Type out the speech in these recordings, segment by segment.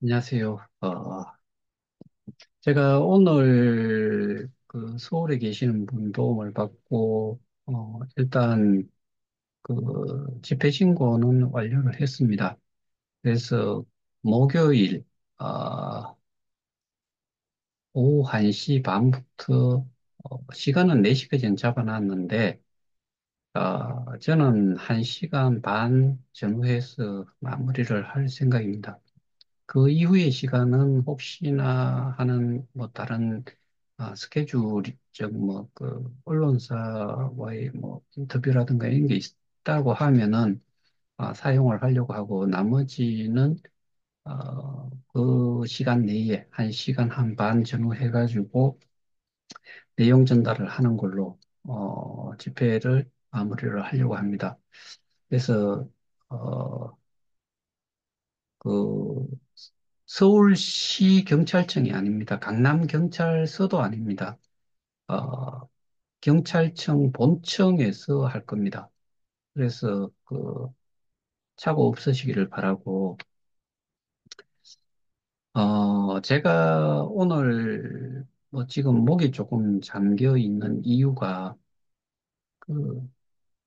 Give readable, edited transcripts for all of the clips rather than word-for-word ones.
안녕하세요. 제가 오늘 그 서울에 계시는 분 도움을 받고, 일단 그 집회 신고는 완료를 했습니다. 그래서 목요일, 어, 오후 1시 반부터, 시간은 4시까지는 잡아놨는데, 저는 1시간 반 전후해서 마무리를 할 생각입니다. 그 이후의 시간은 혹시나 하는 뭐 다른 스케줄적 뭐 그 언론사와의 뭐 인터뷰라든가 이런 게 있다고 하면은 사용을 하려고 하고 나머지는 그 시간 내에 한 시간 한 반 정도 해가지고 내용 전달을 하는 걸로 집회를 마무리를 하려고 합니다. 그래서 어, 그 서울시 경찰청이 아닙니다. 강남경찰서도 아닙니다. 어, 경찰청 본청에서 할 겁니다. 그래서 그 사고 없으시기를 바라고, 제가 오늘 뭐 지금 목이 조금 잠겨 있는 이유가 그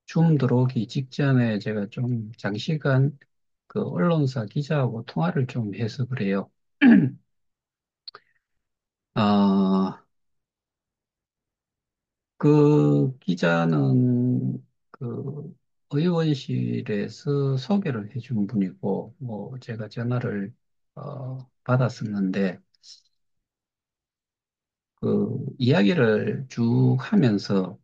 줌 들어오기 직전에 제가 좀 장시간 그 언론사 기자하고 통화를 좀 해서 그래요. 어, 그 기자는 그 의원실에서 소개를 해준 분이고, 뭐 제가 전화를 받았었는데, 그 이야기를 쭉 하면서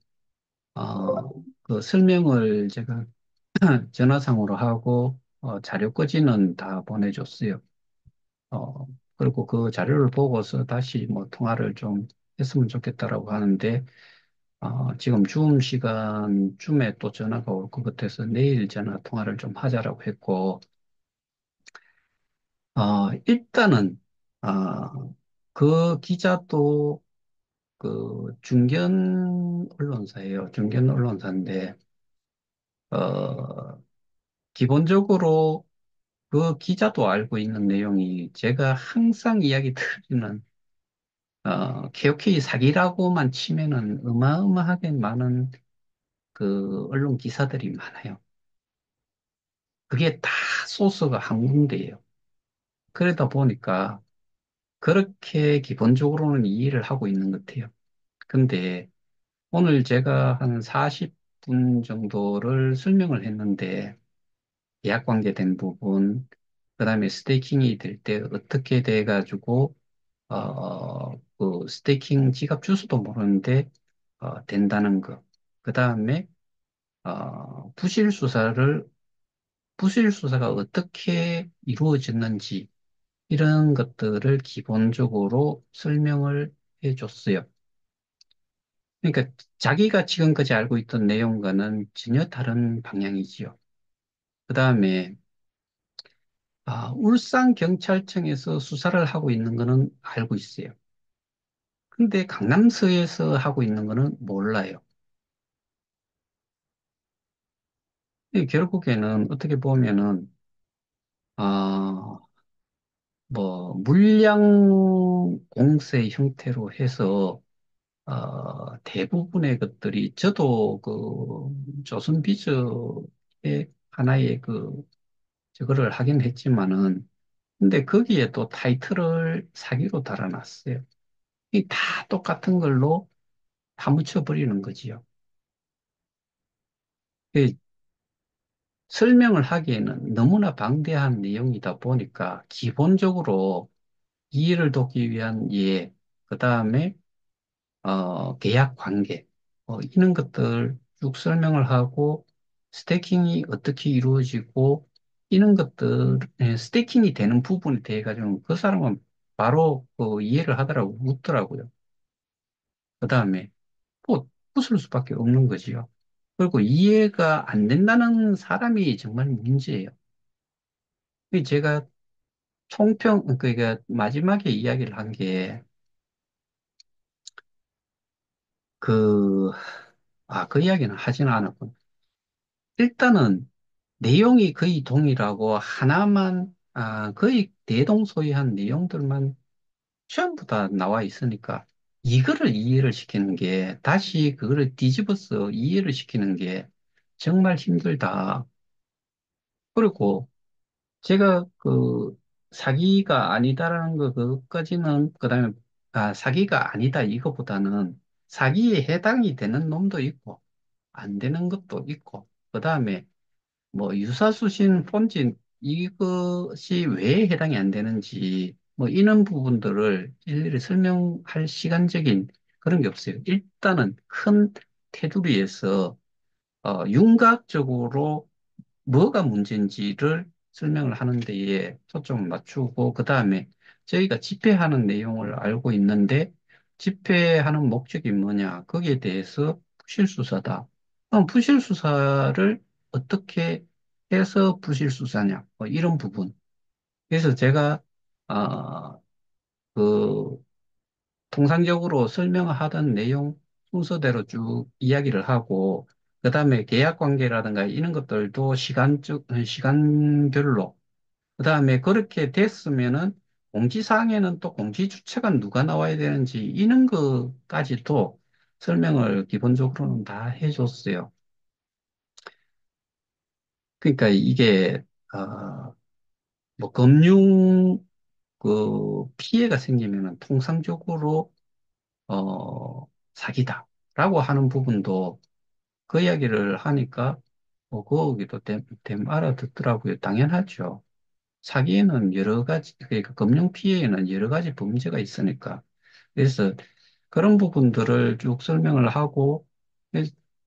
그 설명을 제가 전화상으로 하고 자료까지는 다 보내줬어요. 그리고 그 자료를 보고서 다시 뭐 통화를 좀 했으면 좋겠다라고 하는데, 지금 시간쯤에 또 전화가 올 것 같아서 내일 전화 통화를 좀 하자라고 했고, 일단은, 그 기자도 그 중견 언론사예요. 중견 언론사인데, 어, 기본적으로 그 기자도 알고 있는 내용이 제가 항상 이야기 드리는, KOK 사기라고만 치면은 어마어마하게 많은 그 언론 기사들이 많아요. 그게 다 소스가 한 군데예요. 그러다 보니까 그렇게 기본적으로는 이해를 하고 있는 것 같아요. 근데 오늘 제가 한 40분 정도를 설명을 했는데 계약 관계된 부분, 그다음에 스테이킹이 될 때 어떻게 돼 가지고 그 스테이킹 지갑 주소도 모르는데 된다는 거. 그다음에 부실 수사가 어떻게 이루어졌는지 이런 것들을 기본적으로 설명을 해줬어요. 그러니까 자기가 지금까지 알고 있던 내용과는 전혀 다른 방향이지요. 그 다음에 울산경찰청에서 수사를 하고 있는 거는 알고 있어요. 근데 강남서에서 하고 있는 거는 몰라요. 결국에는 어떻게 보면은 아, 뭐 물량 공세 형태로 해서 대부분의 것들이 저도 그 조선비즈의 하나의 그 저거를 하긴 했지만은 근데 거기에 또 타이틀을 사기로 달아놨어요. 이 다 똑같은 걸로 파묻혀 버리는 거지요. 그 설명을 하기에는 너무나 방대한 내용이다 보니까 기본적으로 이해를 돕기 위한 예, 그 다음에 계약 관계, 이런 것들 쭉 설명을 하고, 스테이킹이 어떻게 이루어지고, 이런 것들, 스테이킹이 되는 부분에 대해 가지고 그 사람은 바로 그 이해를 하더라고, 묻더라고요. 그 다음에, 뭐, 웃을 수밖에 없는 거지요. 그리고 이해가 안 된다는 사람이 정말 문제예요. 제가 그러니까 마지막에 이야기를 한 게, 그, 그 이야기는 하지는 않았고, 일단은 내용이 거의 동일하고 하나만 거의 대동소이한 내용들만 전부 다 나와 있으니까 이거를 이해를 시키는 게 다시 그거를 뒤집어서 이해를 시키는 게 정말 힘들다. 그리고 제가 그 사기가 아니다라는 거 그것까지는 그다음에 사기가 아니다 이거보다는 사기에 해당이 되는 놈도 있고 안 되는 것도 있고 그다음에 뭐 유사수신 폰진 이것이 왜 해당이 안 되는지 뭐 이런 부분들을 일일이 설명할 시간적인 그런 게 없어요. 일단은 큰 테두리에서 윤곽적으로 뭐가 문제인지를 설명을 하는 데에 초점을 맞추고 그다음에 저희가 집회하는 내용을 알고 있는데 집회하는 목적이 뭐냐 거기에 대해서 부실 수사다. 그럼 부실 수사를 어떻게 해서 부실 수사냐 뭐 이런 부분. 그래서 제가 어, 그 통상적으로 설명하던 내용 순서대로 쭉 이야기를 하고, 그 다음에 계약 관계라든가 이런 것들도 시간별로, 그 다음에 그렇게 됐으면은 공지사항에는 또 공지 주체가 누가 나와야 되는지 이런 것까지도 설명을 기본적으로는 다 해줬어요. 그러니까 이게, 뭐 금융 피해가 생기면은 통상적으로 사기다라고 하는 부분도 그 이야기를 하니까 거기도 됨 알아듣더라고요. 당연하죠. 사기에는 여러 가지, 그러니까 금융 피해에는 여러 가지 범죄가 있으니까. 그래서 그런 부분들을 쭉 설명을 하고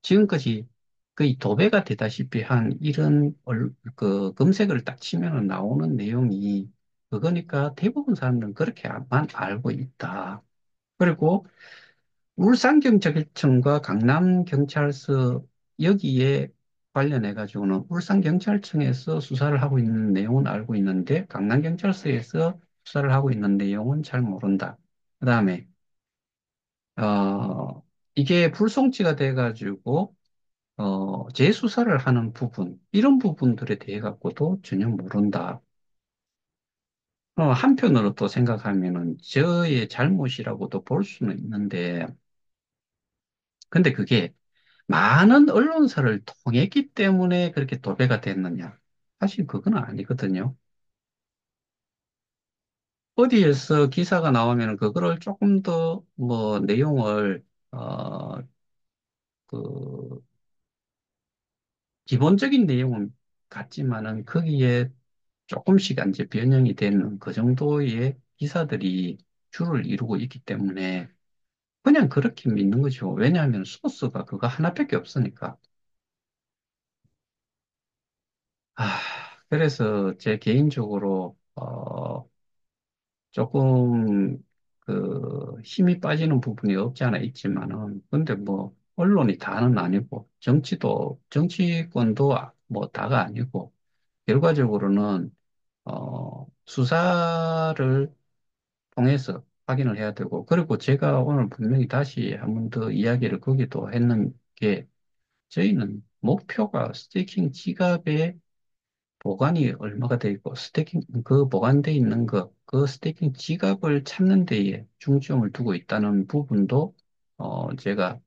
지금까지 거의 도배가 되다시피 한 이런 검색을 딱 치면은 나오는 내용이 그거니까 대부분 사람들은 그렇게만 알고 있다. 그리고 울산경찰청과 강남경찰서 여기에 관련해 가지고는 울산경찰청에서 수사를 하고 있는 내용은 알고 있는데 강남경찰서에서 수사를 하고 있는 내용은 잘 모른다. 그다음에 이게 불송치가 돼 가지고 재수사를 하는 부분 이런 부분들에 대해 갖고도 전혀 모른다. 한편으로 또 생각하면은 저의 잘못이라고도 볼 수는 있는데 근데 그게 많은 언론사를 통했기 때문에 그렇게 도배가 됐느냐? 사실 그건 아니거든요. 어디에서 기사가 나오면 그거를 조금 더 뭐 내용을 그 기본적인 내용은 같지만은 거기에 조금씩 이제 변형이 되는 그 정도의 기사들이 주를 이루고 있기 때문에 그냥 그렇게 믿는 거죠. 왜냐하면 소스가 그거 하나밖에 없으니까. 아, 그래서 제 개인적으로 조금 힘이 빠지는 부분이 없지 않아 있지만은 근데 뭐 언론이 다는 아니고 정치권도 뭐 다가 아니고 결과적으로는 수사를 통해서 확인을 해야 되고 그리고 제가 오늘 분명히 다시 한 번 더 이야기를 거기도 했는 게 저희는 목표가 스테이킹 지갑에 보관이 얼마가 돼 있고 스테이킹 그 보관돼 있는 그 스테이킹 지갑을 찾는 데에 중점을 두고 있다는 부분도 제가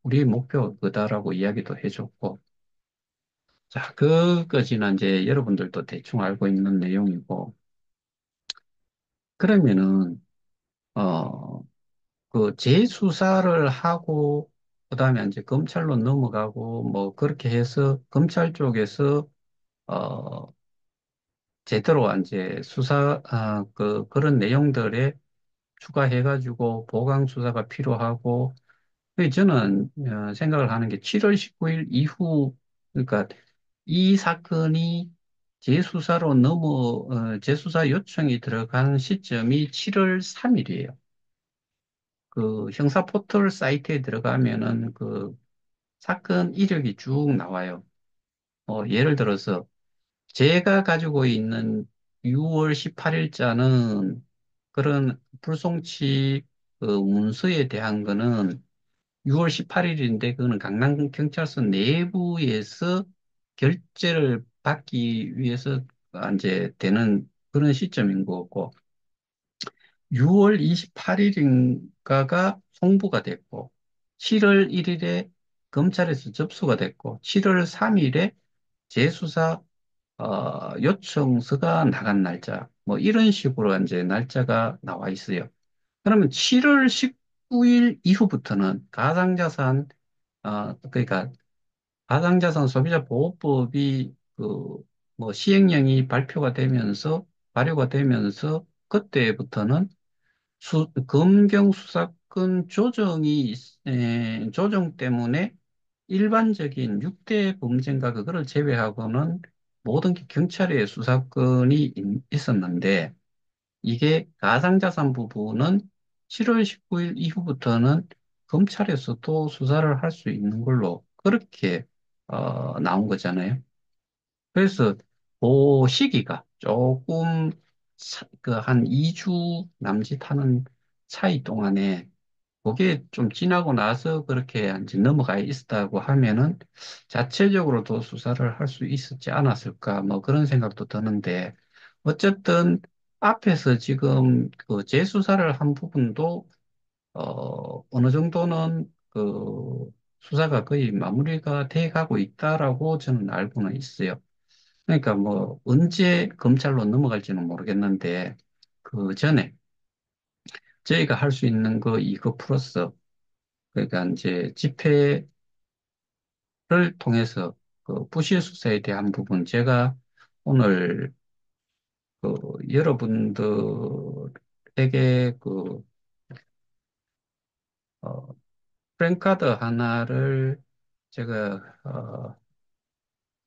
우리의 목표가 그다라고 이야기도 해줬고 자 그것이나 이제 여러분들도 대충 알고 있는 내용이고 그러면은 어 재수사를 하고 그다음에 이제 검찰로 넘어가고 뭐 그렇게 해서 검찰 쪽에서 어 제대로 이제 그런 내용들에 추가해가지고 보강 수사가 필요하고, 그래서 저는 생각을 하는 게 7월 19일 이후, 그러니까 이 사건이 재수사 요청이 들어간 시점이 7월 3일이에요. 그 형사 포털 사이트에 들어가면은 그 사건 이력이 쭉 나와요. 예를 들어서 제가 가지고 있는 6월 18일자는 그런 불송치 문서에 대한 거는 6월 18일인데 그거는 강남경찰서 내부에서 결재를 받기 위해서 이제 되는 그런 시점인 거고, 6월 28일인가가 송부가 됐고, 7월 1일에 검찰에서 접수가 됐고, 7월 3일에 재수사 요청서가 나간 날짜, 뭐 이런 식으로 이제 날짜가 나와 있어요. 그러면 7월 19일 이후부터는 그러니까 가상자산 소비자 보호법이 뭐 시행령이 발표가 되면서 발효가 되면서 그때부터는 검경 수사권 조정 때문에 일반적인 6대 범죄인가 그거를 제외하고는 모든 게 경찰의 수사권이 있었는데 이게 가상자산 부분은 7월 19일 이후부터는 검찰에서도 수사를 할 수 있는 걸로 그렇게 나온 거잖아요. 그래서 그 시기가 조금 그 한 2주 남짓하는 차이 동안에 그게 좀 지나고 나서 그렇게 이제 넘어가 있었다고 하면은 자체적으로도 수사를 할 수 있었지 않았을까 뭐 그런 생각도 드는데 어쨌든 앞에서 지금 그 재수사를 한 부분도 어느 정도는 그 수사가 거의 마무리가 돼 가고 있다라고 저는 알고는 있어요. 그러니까 뭐 언제 검찰로 넘어갈지는 모르겠는데 그 전에 저희가 할 수 있는 거 이거 플러스 그러니까 이제 집회를 통해서 그 부실 수사에 대한 부분 제가 오늘 그 여러분들에게 어, 프랜카드 하나를 제가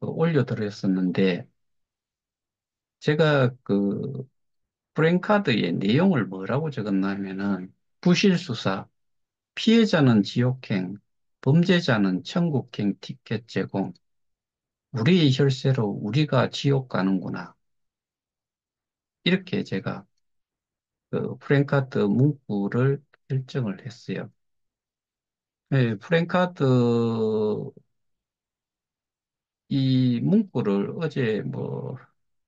올려드렸었는데 제가 그 프랜카드의 내용을 뭐라고 적었냐면은 부실 수사, 피해자는 지옥행, 범죄자는 천국행 티켓 제공, 우리의 혈세로 우리가 지옥 가는구나. 이렇게 제가 그 프랜카드 문구를 결정을 했어요. 네, 프랜카드 이 문구를 어제 뭐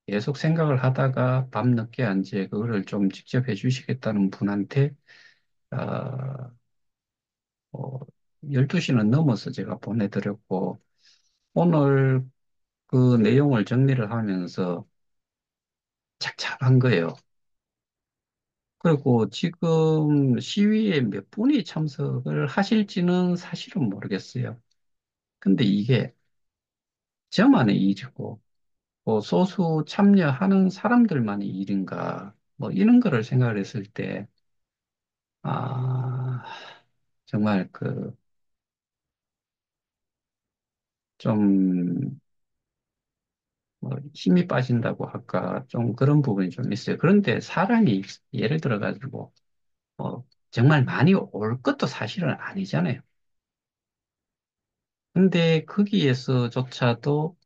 계속 생각을 하다가 밤늦게 이제 그거를 좀 직접 해주시겠다는 분한테 아, 어, 12시는 넘어서 제가 보내드렸고 오늘 그 내용을 정리를 하면서 착잡한 거예요. 그리고 지금 시위에 몇 분이 참석을 하실지는 사실은 모르겠어요. 근데 이게 저만의 일이고, 뭐 소수 참여하는 사람들만의 일인가, 뭐 이런 거를 생각을 했을 때, 아, 정말 좀, 뭐 힘이 빠진다고 할까, 좀 그런 부분이 좀 있어요. 그런데 사람이 예를 들어가지고, 뭐 정말 많이 올 것도 사실은 아니잖아요. 근데 거기에서조차도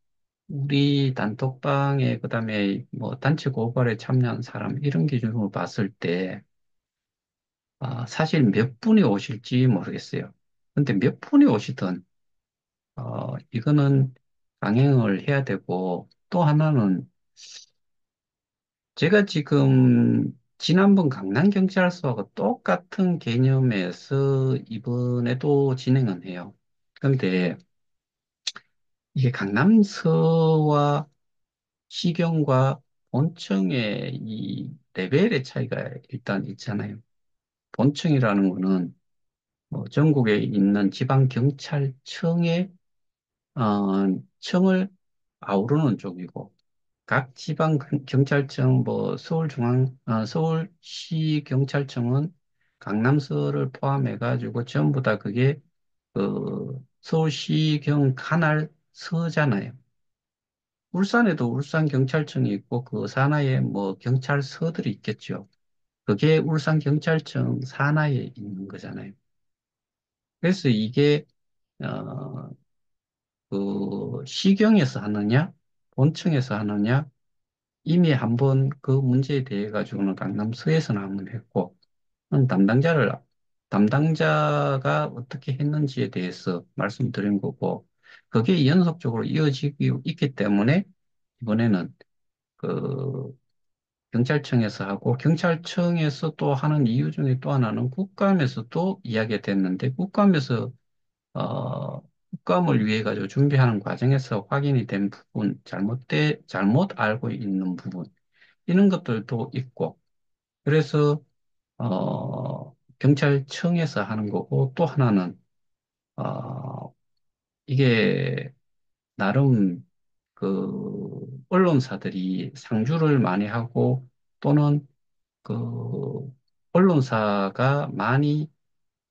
우리 단톡방에 그다음에 뭐 단체 고발에 참여한 사람 이런 기준으로 봤을 때 사실 몇 분이 오실지 모르겠어요. 근데 몇 분이 오시든 이거는 강행을 해야 되고 또 하나는 제가 지금 지난번 강남경찰서하고 똑같은 개념에서 이번에도 진행은 해요. 근데 이게 강남서와 시경과 본청의 이 레벨의 차이가 일단 있잖아요. 본청이라는 거는 뭐 전국에 있는 지방경찰청의 청을 아우르는 쪽이고 각 지방경찰청 뭐 서울시 경찰청은 강남서를 포함해가지고 전부 다 그게 서울시경 관할 서잖아요. 울산에도 울산경찰청이 있고 그 산하에 뭐 경찰서들이 있겠죠. 그게 울산경찰청 산하에 있는 거잖아요. 그래서 이게 어, 그 시경에서 하느냐, 본청에서 하느냐, 이미 한번 그 문제에 대해 가지고는 강남서에서는 한번 했고, 담당자가 어떻게 했는지에 대해서 말씀드린 거고, 그게 연속적으로 이어지고 있기 때문에 이번에는 그 경찰청에서 하고 경찰청에서 또 하는 이유 중에 또 하나는 국감에서 또 이야기가 됐는데 국감에서 국감을 위해 가지고 준비하는 과정에서 확인이 된 부분, 잘못 알고 있는 부분 이런 것들도 있고 그래서 경찰청에서 하는 거고 또 하나는 어, 이게 나름 그 언론사들이 상주를 많이 하고 또는 그 언론사가 많이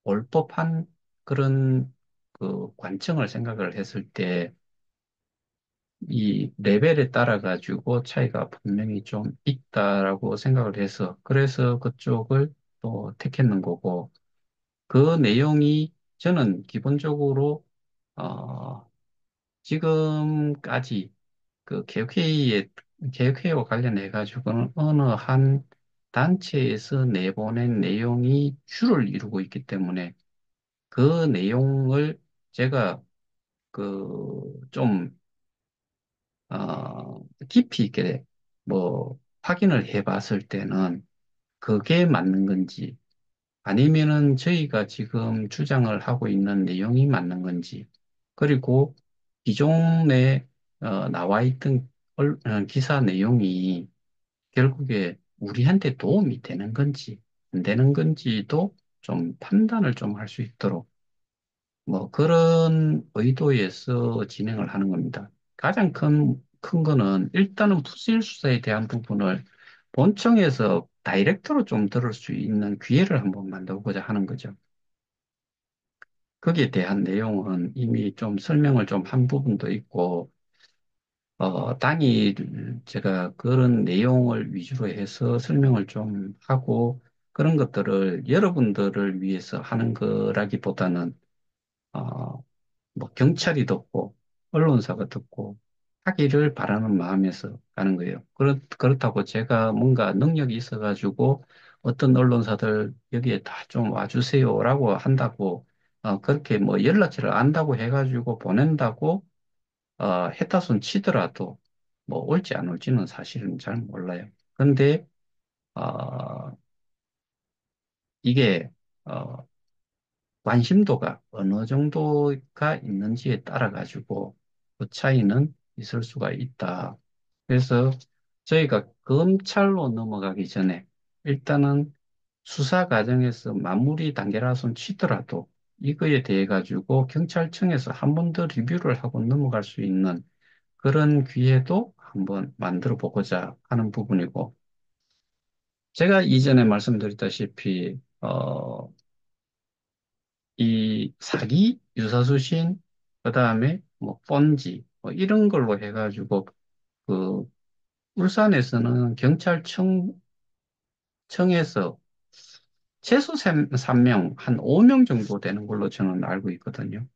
올 법한 그런 그 관청을 생각을 했을 때 이 레벨에 따라 가지고 차이가 분명히 좀 있다라고 생각을 해서 그래서 그쪽을 또 택했는 거고 그 내용이 저는 기본적으로 어 지금까지 그 개혁회의와 관련해 가지고는 어느 한 단체에서 내보낸 내용이 주를 이루고 있기 때문에 그 내용을 제가 그좀 깊이 있게 뭐 확인을 해 봤을 때는 그게 맞는 건지 아니면은 저희가 지금 주장을 하고 있는 내용이 맞는 건지 그리고 기존에 나와 있던 기사 내용이 결국에 우리한테 도움이 되는 건지 안 되는 건지도 좀 판단을 좀 할 수 있도록 뭐 그런 의도에서 진행을 하는 겁니다. 가장 큰 거는 일단은 푸실 수사에 대한 부분을 본청에서 다이렉트로 좀 들을 수 있는 기회를 한번 만들고자 하는 거죠. 거기에 대한 내용은 이미 좀 설명을 좀 한 부분도 있고, 당이 제가 그런 내용을 위주로 해서 설명을 좀 하고, 그런 것들을 여러분들을 위해서 하는 거라기보다는, 어, 뭐 경찰이 듣고 언론사가 듣고 하기를 바라는 마음에서 가는 거예요. 그렇다고 제가 뭔가 능력이 있어가지고 어떤 언론사들 여기에 다 좀 와주세요라고 한다고 그렇게 뭐 연락처를 안다고 해가지고 보낸다고 해타손 치더라도 뭐 올지 안 올지는 사실은 잘 몰라요. 근데 어, 이게 어, 관심도가 어느 정도가 있는지에 따라 가지고 그 차이는 있을 수가 있다. 그래서 저희가 검찰로 넘어가기 전에 일단은 수사 과정에서 마무리 단계라선 치더라도 이거에 대해 가지고 경찰청에서 한 번 더 리뷰를 하고 넘어갈 수 있는 그런 기회도 한번 만들어 보고자 하는 부분이고 제가 이전에 말씀드렸다시피 이 사기, 유사수신, 그다음에 뭐 폰지 뭐 이런 걸로 해가지고 그 울산에서는 경찰청청에서 최소 3명, 한 5명 정도 되는 걸로 저는 알고 있거든요.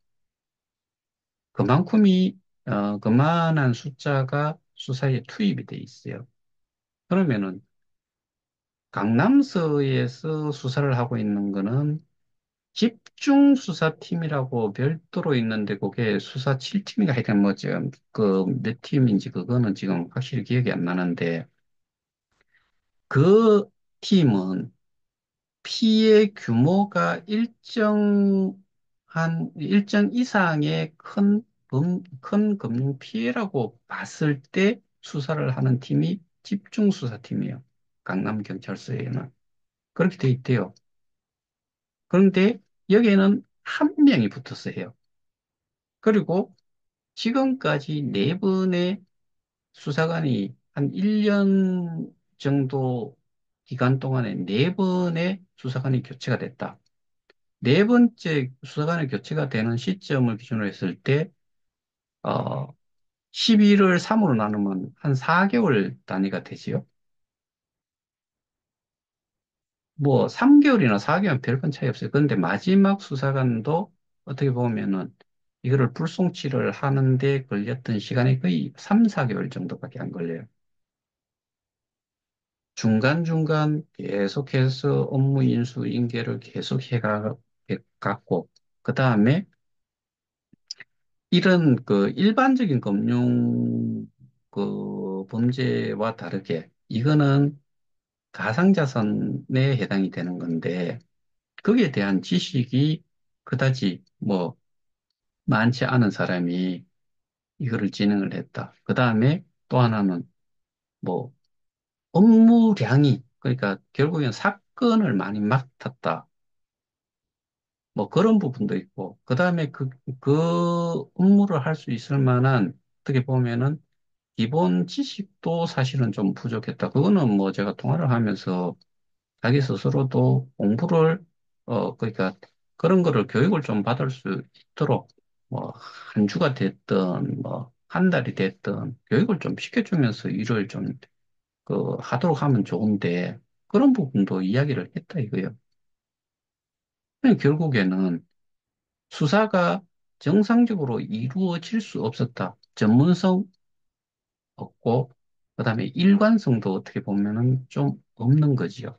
그만큼이 그만한 숫자가 수사에 투입이 돼 있어요. 그러면은 강남서에서 수사를 하고 있는 거는 집중수사팀이라고 별도로 있는데 그게 수사 7팀인가 하여튼 뭐 지금 그 몇 팀인지 그거는 지금 확실히 기억이 안 나는데 그 팀은 피해 규모가 일정 이상의 큰 금융 피해라고 봤을 때 수사를 하는 팀이 집중수사팀이에요. 강남경찰서에는. 그렇게 돼 있대요. 그런데 여기에는 한 명이 붙어서 해요. 그리고 지금까지 네 번의 수사관이 한 1년 정도 기간 동안에 네 번의 수사관이 교체가 됐다. 네 번째 수사관의 교체가 되는 시점을 기준으로 했을 때, 12를 3으로 나누면 한 4개월 단위가 되지요. 뭐 3개월이나 4개월 별건 차이 없어요. 그런데 마지막 수사관도 어떻게 보면은 이거를 불송치를 하는데 걸렸던 시간이 거의 3, 4개월 정도밖에 안 걸려요. 중간중간 계속해서 업무 인수 인계를 계속 해갔고, 그 다음에 이런 그 일반적인 금융 그 범죄와 다르게 이거는 가상자산에 해당이 되는 건데 거기에 대한 지식이 그다지 뭐 많지 않은 사람이 이거를 진행을 했다. 그 다음에 또 하나는 뭐 업무량이 그러니까 결국엔 사건을 많이 맡았다. 뭐 그런 부분도 있고 그 다음에 그 업무를 할 수 있을 만한 어떻게 보면은 기본 지식도 사실은 좀 부족했다. 그거는 뭐 제가 통화를 하면서 자기 스스로도 공부를, 그러니까 그런 거를 교육을 좀 받을 수 있도록 뭐 한 주가 됐든 뭐 한 달이 됐든 교육을 좀 시켜주면서 일을 좀 하도록 하면 좋은데 그런 부분도 이야기를 했다 이거예요. 그냥 결국에는 수사가 정상적으로 이루어질 수 없었다. 전문성 없고 그다음에 일관성도 어떻게 보면은 좀 없는 거지요.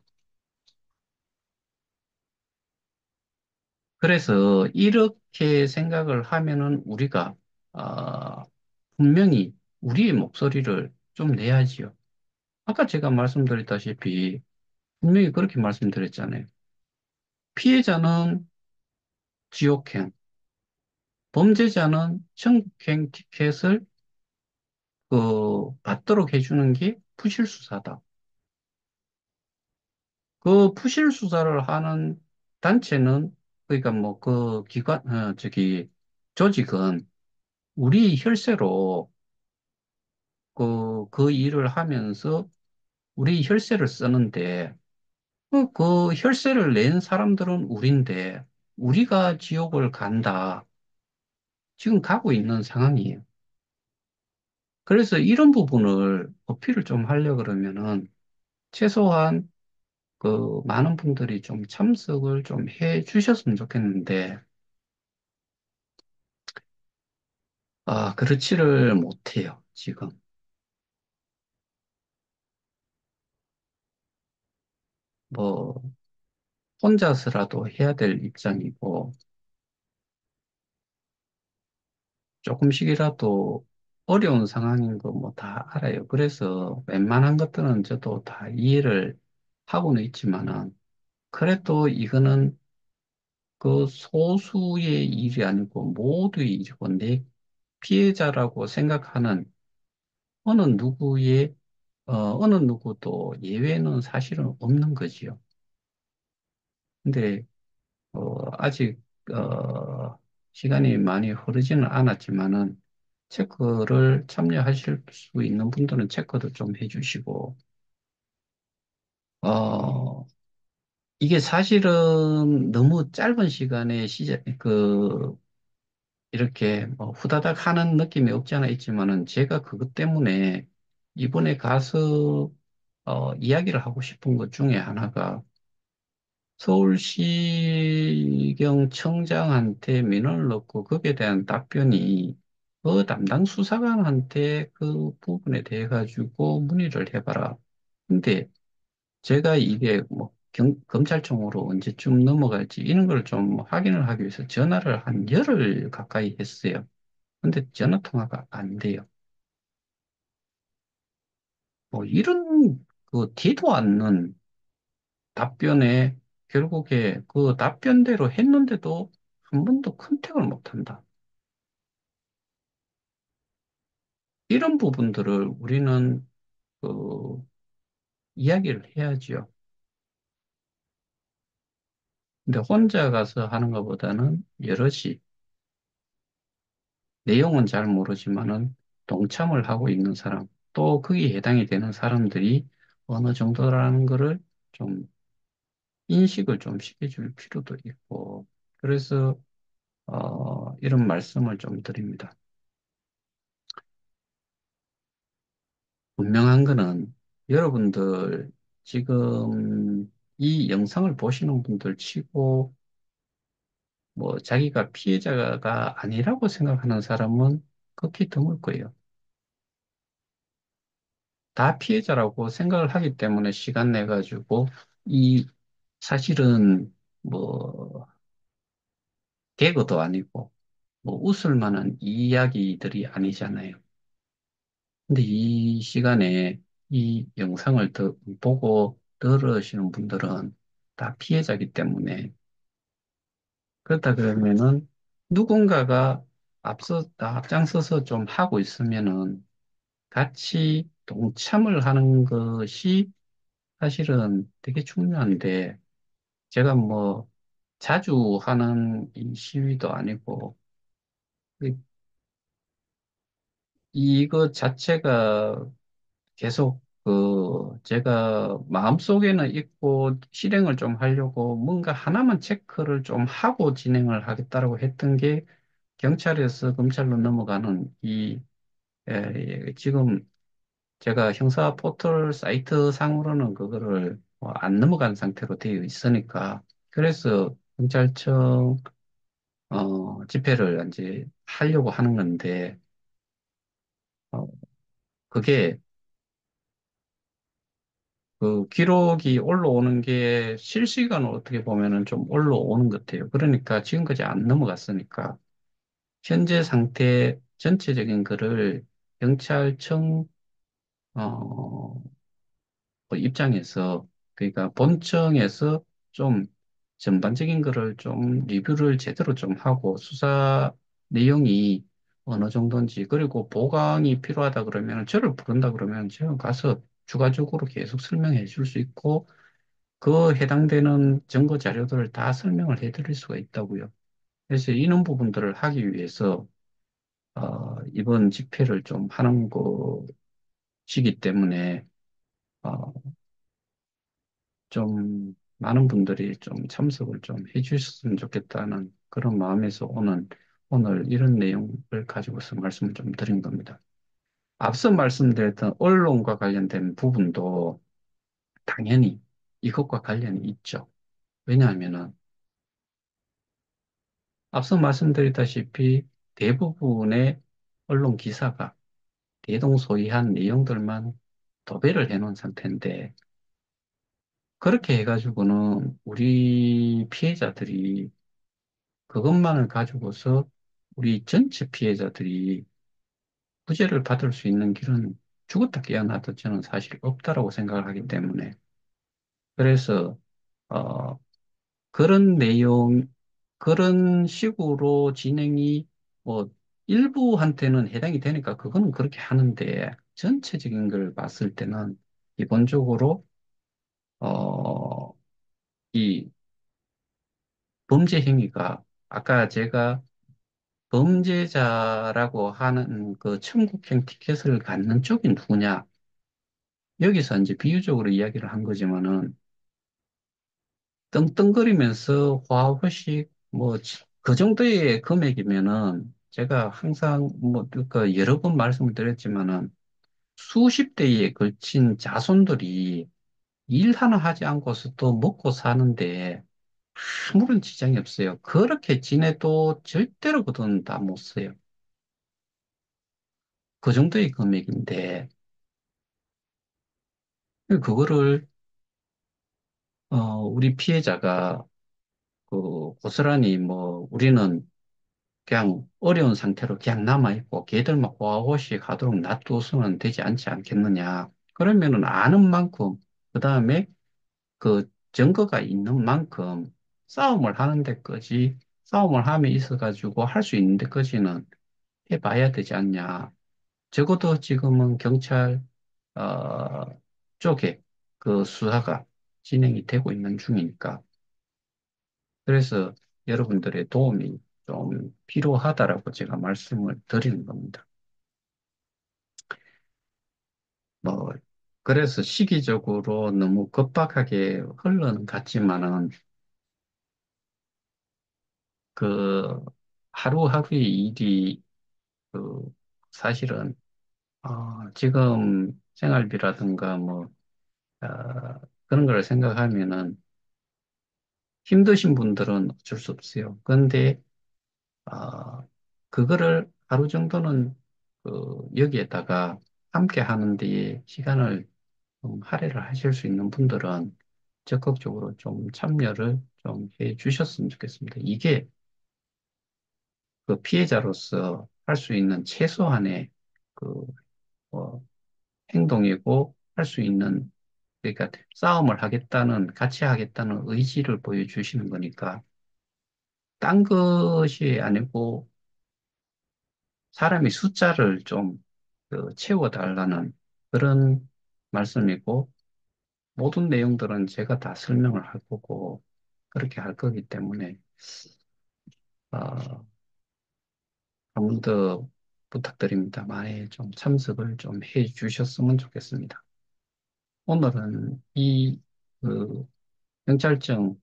그래서 이렇게 생각을 하면은 우리가 분명히 우리의 목소리를 좀 내야지요. 아까 제가 말씀드렸다시피 분명히 그렇게 말씀드렸잖아요. 피해자는 지옥행, 범죄자는 천국행 티켓을 받도록 해주는 게 부실수사다. 그 부실수사를 하는 단체는 그러니까 뭐 그 기관 조직은 우리 혈세로 그 일을 하면서 우리 혈세를 쓰는데, 그 혈세를 낸 사람들은 우린데, 우리가 지옥을 간다. 지금 가고 있는 상황이에요. 그래서 이런 부분을 어필을 좀 하려 그러면은, 최소한 많은 분들이 좀 참석을 좀 해 주셨으면 좋겠는데, 그렇지를 못해요, 지금. 뭐, 혼자서라도 해야 될 입장이고, 조금씩이라도 어려운 상황인 거 뭐 다 알아요. 그래서 웬만한 것들은 저도 다 이해를 하고는 있지만은, 그래도 이거는 그 소수의 일이 아니고 모두의 일이고, 내 피해자라고 생각하는 어느 누구의, 어느 누구도 예외는 사실은 없는 거지요. 근데, 아직, 시간이 많이 흐르지는 않았지만은, 체크를 참여하실 수 있는 분들은 체크도 좀 해주시고, 어, 이게 사실은 너무 짧은 시간에 이렇게 뭐 후다닥 하는 느낌이 없지 않아 있지만은 제가 그것 때문에 이번에 가서, 이야기를 하고 싶은 것 중에 하나가 서울시경 청장한테 민원을 넣고 거기에 대한 답변이 그 담당 수사관한테 그 부분에 대해 가지고 문의를 해봐라. 근데 제가 이게 뭐 검찰청으로 언제쯤 넘어갈지 이런 걸 좀 확인을 하기 위해서 전화를 한 열흘 가까이 했어요. 근데 전화 통화가 안 돼요. 뭐 이런 뒤도 않는 답변에 결국에 그 답변대로 했는데도 한 번도 컨택을 못 한다. 이런 부분들을 우리는 그 이야기를 해야지요. 근데 혼자 가서 하는 것보다는 여럿이 내용은 잘 모르지만은 동참을 하고 있는 사람, 또 거기에 해당이 되는 사람들이 어느 정도라는 거를 좀 인식을 좀 시켜줄 필요도 있고, 그래서 이런 말씀을 좀 드립니다. 분명한 거는 여러분들 지금 이 영상을 보시는 분들 치고 뭐 자기가 피해자가 아니라고 생각하는 사람은 극히 드물 거예요. 다 피해자라고 생각을 하기 때문에 시간 내 가지고 이 사실은 뭐 개그도 아니고 뭐 웃을 만한 이야기들이 아니잖아요. 근데 이 시간에 이 영상을 보고 들으시는 분들은 다 피해자이기 때문에 그렇다 그러면은 누군가가 앞장서서 좀 하고 있으면은 같이 동참을 하는 것이 사실은 되게 중요한데 제가 뭐 자주 하는 이 시위도 아니고 이- 이거 자체가 계속 제가 마음속에는 있고 실행을 좀 하려고 뭔가 하나만 체크를 좀 하고 진행을 하겠다라고 했던 게 경찰에서 검찰로 넘어가는 지금 제가 형사 포털 사이트 상으로는 그거를 뭐안 넘어간 상태로 되어 있으니까 그래서 경찰청 집회를 이제 하려고 하는 건데 어, 그게 그 기록이 올라오는 게 실시간으로 어떻게 보면은 좀 올라오는 것 같아요. 그러니까 지금까지 안 넘어갔으니까 현재 상태 전체적인 거를 경찰청 어, 그 입장에서 그러니까 본청에서 좀 전반적인 거를 좀 리뷰를 제대로 좀 하고 수사 내용이 어느 정도인지 그리고 보강이 필요하다 그러면 저를 부른다 그러면 제가 가서 추가적으로 계속 설명해 줄 수 있고 그 해당되는 증거 자료들을 다 설명을 해드릴 수가 있다고요. 그래서 이런 부분들을 하기 위해서 이번 집회를 좀 하는 것이기 때문에 어, 좀 많은 분들이 좀 참석을 좀 해주셨으면 좋겠다는 그런 마음에서 오늘 이런 내용을 가지고서 말씀을 좀 드린 겁니다. 앞서 말씀드렸던 언론과 관련된 부분도 당연히 이것과 관련이 있죠. 왜냐하면은 앞서 말씀드렸다시피 대부분의 언론 기사가 대동소이한 내용들만 도배를 해놓은 상태인데 그렇게 해가지고는 우리 피해자들이 그것만을 가지고서 우리 전체 피해자들이 구제를 받을 수 있는 길은 죽었다 깨어나도 저는 사실 없다라고 생각을 하기 때문에 그래서 어, 그런 내용 그런 식으로 진행이 뭐 일부한테는 해당이 되니까 그거는 그렇게 하는데 전체적인 걸 봤을 때는 기본적으로 어, 이 범죄 행위가 아까 제가 범죄자라고 하는 그 천국행 티켓을 갖는 쪽이 누구냐? 여기서 이제 비유적으로 이야기를 한 거지만은 떵떵거리면서 화호식 뭐 그 정도의 금액이면은 제가 항상 뭐 그 여러 번 말씀을 드렸지만은 수십 대에 걸친 자손들이 일 하나 하지 않고서도 먹고 사는데 아무런 지장이 없어요. 그렇게 지내도 절대로 그 돈 다 못 써요. 그 정도의 금액인데 그거를 우리 피해자가 고스란히 뭐 우리는 그냥 어려운 상태로 그냥 남아있고 걔들만 호호식 하도록 놔두어서는 되지 않지 않겠느냐. 그러면은 아는 만큼 그다음에 그 증거가 있는 만큼 싸움을 하는 데까지 싸움을 함에 있어가지고 할 수 있는 데까지는 해봐야 되지 않냐. 적어도 지금은 경찰 어, 쪽에 그 수사가 진행이 되고 있는 중이니까. 그래서 여러분들의 도움이 좀 필요하다라고 제가 말씀을 드리는 겁니다. 뭐, 그래서 시기적으로 너무 급박하게 흘러는 같지만은 그 하루하루의 일이 그 사실은 지금 생활비라든가 뭐 그런 걸 생각하면은 힘드신 분들은 어쩔 수 없어요. 그런데 그거를 하루 정도는 여기에다가 함께 하는 데에 시간을 좀 할애를 하실 수 있는 분들은 적극적으로 좀 참여를 좀 해 주셨으면 좋겠습니다. 이게 그 피해자로서 할 수 있는 최소한의 그 어, 행동이고 할 수 있는, 그러니까 싸움을 하겠다는, 같이 하겠다는 의지를 보여주시는 거니까 딴 것이 아니고 사람이 숫자를 좀 채워달라는 그런 말씀이고, 모든 내용들은 제가 다 설명을 할 거고 그렇게 할 거기 때문에 어, 한 번 더 부탁드립니다. 많이 좀 참석을 좀 해 주셨으면 좋겠습니다. 오늘은 그 경찰청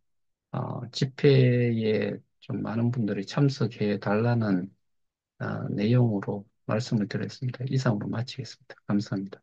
집회에 좀 많은 분들이 참석해 달라는 내용으로 말씀을 드렸습니다. 이상으로 마치겠습니다. 감사합니다.